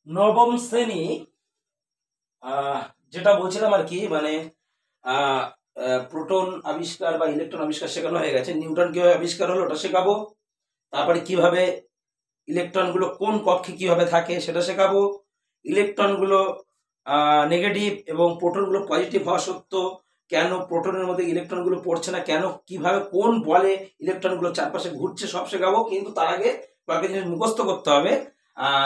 নবম শ্রেণী যেটা বলছিলাম আর কি মানে প্রোটন আবিষ্কার বা ইলেকট্রন আবিষ্কার শেখানো হয়ে গেছে। নিউটন কিভাবে আবিষ্কার হলো ওটা শেখাবো। তারপরে কিভাবে ইলেকট্রনগুলো কোন কক্ষে কিভাবে থাকে সেটা শেখাবো। ইলেকট্রনগুলো নেগেটিভ এবং প্রোটনগুলো পজিটিভ হওয়া সত্ত্বেও কেন প্রোটনের মধ্যে ইলেকট্রনগুলো পড়ছে না, কেন কিভাবে কোন বলে ইলেকট্রনগুলো চারপাশে ঘুরছে সব শেখাবো। কিন্তু তার আগে কয়েকটা জিনিস মুখস্থ করতে হবে,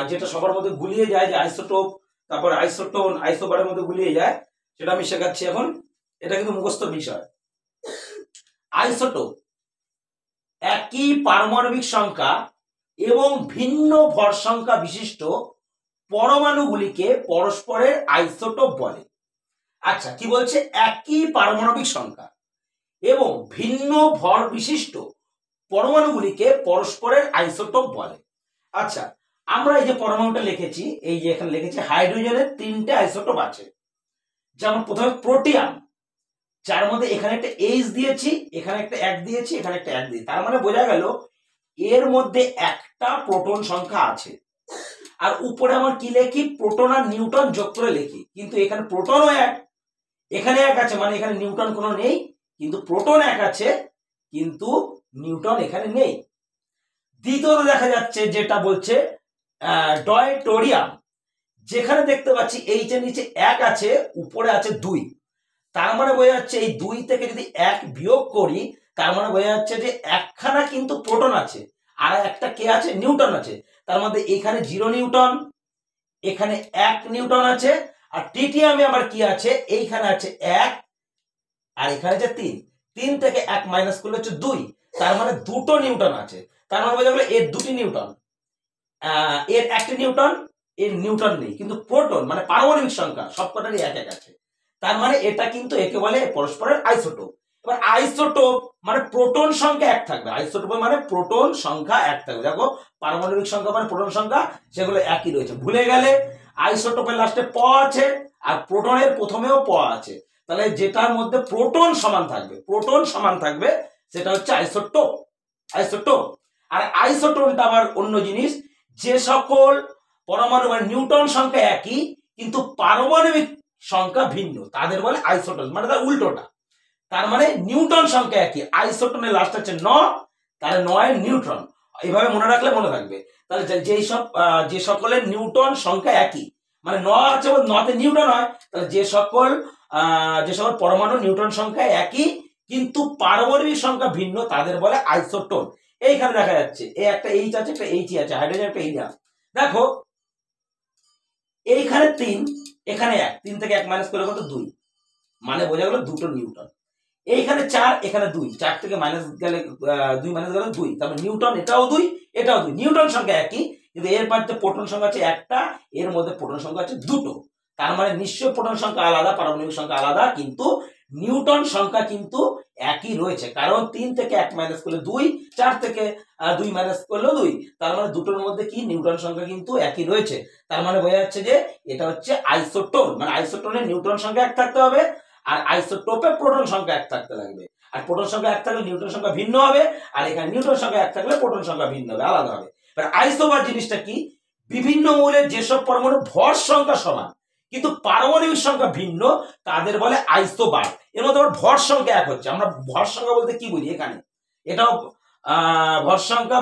যেটা সবার মধ্যে গুলিয়ে যায়, যে আইসোটোপ, তারপর আইসোটোন, আইসোবারের মধ্যে গুলিয়ে যায়, সেটা আমি শেখাচ্ছি এখন। এটা কিন্তু মুখস্থ বিষয়। আইসোটোপ একই পারমাণবিক সংখ্যা এবং ভিন্ন ভর সংখ্যা বিশিষ্ট পরমাণুগুলিকে পরস্পরের আইসোটোপ বলে। আচ্ছা, কি বলছে? একই পারমাণবিক সংখ্যা এবং ভিন্ন ভর বিশিষ্ট পরমাণুগুলিকে পরস্পরের আইসোটোপ বলে। আচ্ছা, আমরা এই যে পরমাণুটা লিখেছি, এই যে এখানে লিখেছি হাইড্রোজেনের 3টে আইসোটোপ আছে। যেমন প্রথমে প্রোটিয়াম, যার মধ্যে এখানে একটা এইচ দিয়েছি, এখানে একটা 1 দিয়েছি, এখানে একটা 1 দিয়েছি। তার মানে বোঝা গেল এর মধ্যে একটা প্রোটন সংখ্যা আছে। আর উপরে আমার কি লিখি? প্রোটন আর নিউট্রন যোগ করে লিখি। কিন্তু এখানে প্রোটনও 1, এখানে 1 আছে, মানে এখানে নিউট্রন কোনো নেই, কিন্তু প্রোটন 1 আছে, কিন্তু নিউট্রন এখানে নেই। দ্বিতীয়ত দেখা যাচ্ছে যেটা বলছে ডয়টোরিয়াম, যেখানে দেখতে পাচ্ছি এইচ এর নিচে 1 আছে, উপরে আছে 2। তার মানে বোঝা যাচ্ছে এই 2 থেকে যদি 1 বিয়োগ করি, তার মানে বোঝা যাচ্ছে যে একখানা কিন্তু প্রোটন আছে আর একটা কে আছে? নিউটন আছে। তার মধ্যে এখানে 0 নিউটন, এখানে 1 নিউটন আছে। আর ট্রিটিয়ামে আবার কি আছে? এইখানে আছে 1 আর এখানে আছে 3। 3 থেকে 1 মাইনাস করলে হচ্ছে 2। তার মানে 2টো নিউটন আছে। তার মানে বোঝা গেল এর 2টি নিউটন, এর 1টি নিউটন, এর নিউটন নেই। কিন্তু প্রোটন মানে পারমাণবিক সংখ্যা সবকটারই 1 আছে। তার মানে এটা কিন্তু একে বলে পরস্পরের আইসোটোপ। এবার আইসোটোপ মানে প্রোটন সংখ্যা 1 থাকবে। আইসোটোপ মানে প্রোটন সংখ্যা 1 থাকবে। দেখো, পারমাণবিক সংখ্যা মানে প্রোটন সংখ্যা, সেগুলো একই রয়েছে। ভুলে গেলে আইসোটোপের লাস্টে প আছে আর প্রোটনের প্রথমেও প আছে। তাহলে যেটার মধ্যে প্রোটন সমান থাকবে, প্রোটন সমান থাকবে, সেটা হচ্ছে আইসোটোপ। আইসোটোপ। আর আইসোটোনটা আবার অন্য জিনিস। যে সকল পরমাণু মানে নিউটন সংখ্যা একই কিন্তু পারমাণবিক সংখ্যা ভিন্ন, তাদের বলে আইসোটোন। মানে তার উল্টোটা। তার মানে নিউটন সংখ্যা একই, আইসোটোনের লাস্ট হচ্ছে ন, তাহলে 9 নিউট্রন। এইভাবে মনে রাখলে মনে থাকবে। তাহলে যে সকলের নিউটন সংখ্যা একই, মানে 9 আছে, নতে নিউটন হয়, তাহলে যে সকল পরমাণু নিউটন সংখ্যা একই কিন্তু পারমাণবিক সংখ্যা ভিন্ন, তাদের বলে আইসোটোন। এইখানে দেখা যাচ্ছে এই একটা এইচ আছে, একটা এইচই আছে, হাইড্রোজেন একটা এইচ। দেখো, এইখানে 3, এখানে 1, 3 থেকে 1 মাইনাস করলে কত? 2। মানে বোঝা গেল 2টো নিউটন। এইখানে 4, এখানে 2, 4 থেকে মাইনাস গেলে 2 মাইনাস গেলে 2। তারপর নিউটন, এটাও 2, এটাও 2। নিউটন সংখ্যা একই কিন্তু এর মধ্যে প্রোটন সংখ্যা আছে একটা, এর মধ্যে প্রোটন সংখ্যা আছে 2টো। তার মানে নিশ্চয় প্রোটন সংখ্যা আলাদা, পারমাণবিক সংখ্যা আলাদা, কিন্তু নিউটন সংখ্যা কিন্তু একই রয়েছে। কারণ 3 থেকে 1 মাইনাস করলে 2, 4 থেকে 2 মাইনাস করলেও 2। তার মানে দুটোর মধ্যে কি নিউটন সংখ্যা কিন্তু একই রয়েছে। তার মানে বোঝা যাচ্ছে যে এটা হচ্ছে আইসোটোন। মানে আইসোটোনের নিউটন সংখ্যা 1 থাকতে হবে আর আইসোটোপে প্রোটন সংখ্যা 1 থাকতে লাগবে। আর প্রোটন সংখ্যা 1 থাকলে নিউটন সংখ্যা ভিন্ন হবে, আর এখানে নিউটন সংখ্যা 1 থাকলে প্রোটন সংখ্যা ভিন্ন হবে, আলাদা হবে। এবার আইসোবার জিনিসটা কি? বিভিন্ন মৌলের যেসব পরমাণু ভর সংখ্যা সমান কিন্তু পারমাণবিক সংখ্যা ভিন্ন, তাদের বলে আইসোবার। এর মধ্যে আবার ভর সংখ্যা 1 হচ্ছে। আমরা ভর সংখ্যা বলতে কি বুঝি? এখানে এটাও ভর সংখ্যা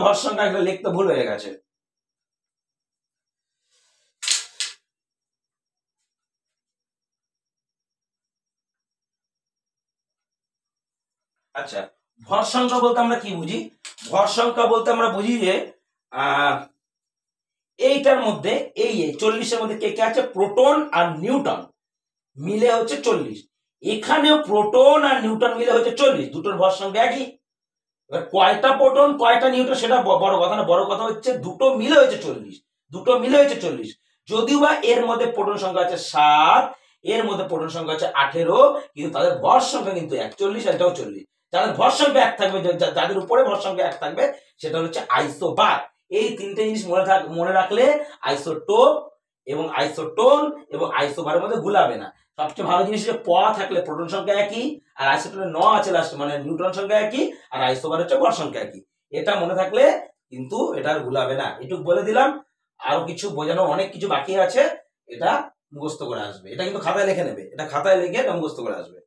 এটা লিখতে ভুল হয়ে গেছে। আচ্ছা, ভর সংখ্যা বলতে আমরা কি বুঝি? ভর সংখ্যা বলতে আমরা বুঝি যে এইটার মধ্যে এই 40-এর মধ্যে কে কে আছে? প্রোটন আর নিউটন মিলে হচ্ছে 40। এখানেও প্রোটন আর নিউটন মিলে হচ্ছে 40। দুটোর ভর সংখ্যা একই। এবার কয়টা প্রোটন কয়টা নিউটন সেটা বড় কথা না, বড় কথা হচ্ছে দুটো মিলে হয়েছে 40। দুটো মিলে হয়েছে 40। যদিও বা এর মধ্যে প্রোটন সংখ্যা আছে 7, এর মধ্যে প্রোটন সংখ্যা আছে 18, কিন্তু তাদের ভর সংখ্যা কিন্তু 41 আর এটাও 40। যাদের ভর সংখ্যা 1 থাকবে, যাদের উপরে ভর সংখ্যা 1 থাকবে, সেটা হচ্ছে আইসোবার। এই তিনটে জিনিস মনে রাখলে আইসোটোপ এবং আইসোটোন এবং আইসোবারের মধ্যে গুলাবে না। সবচেয়ে ভালো জিনিস হচ্ছে প থাকলে প্রোটন সংখ্যা একই, আর আইসোটোনের ন আছে লাস্টে, মানে নিউট্রন সংখ্যা একই, আর আইসোবার হচ্ছে ভর সংখ্যা একই। এটা মনে থাকলে কিন্তু এটা আর গুলাবে না। এটুকু বলে দিলাম। আরো কিছু বোঝানো অনেক কিছু বাকি আছে, এটা মুখস্থ করে আসবে। এটা কিন্তু খাতায় লিখে নেবে, এটা খাতায় লিখে এটা মুখস্থ করে আসবে।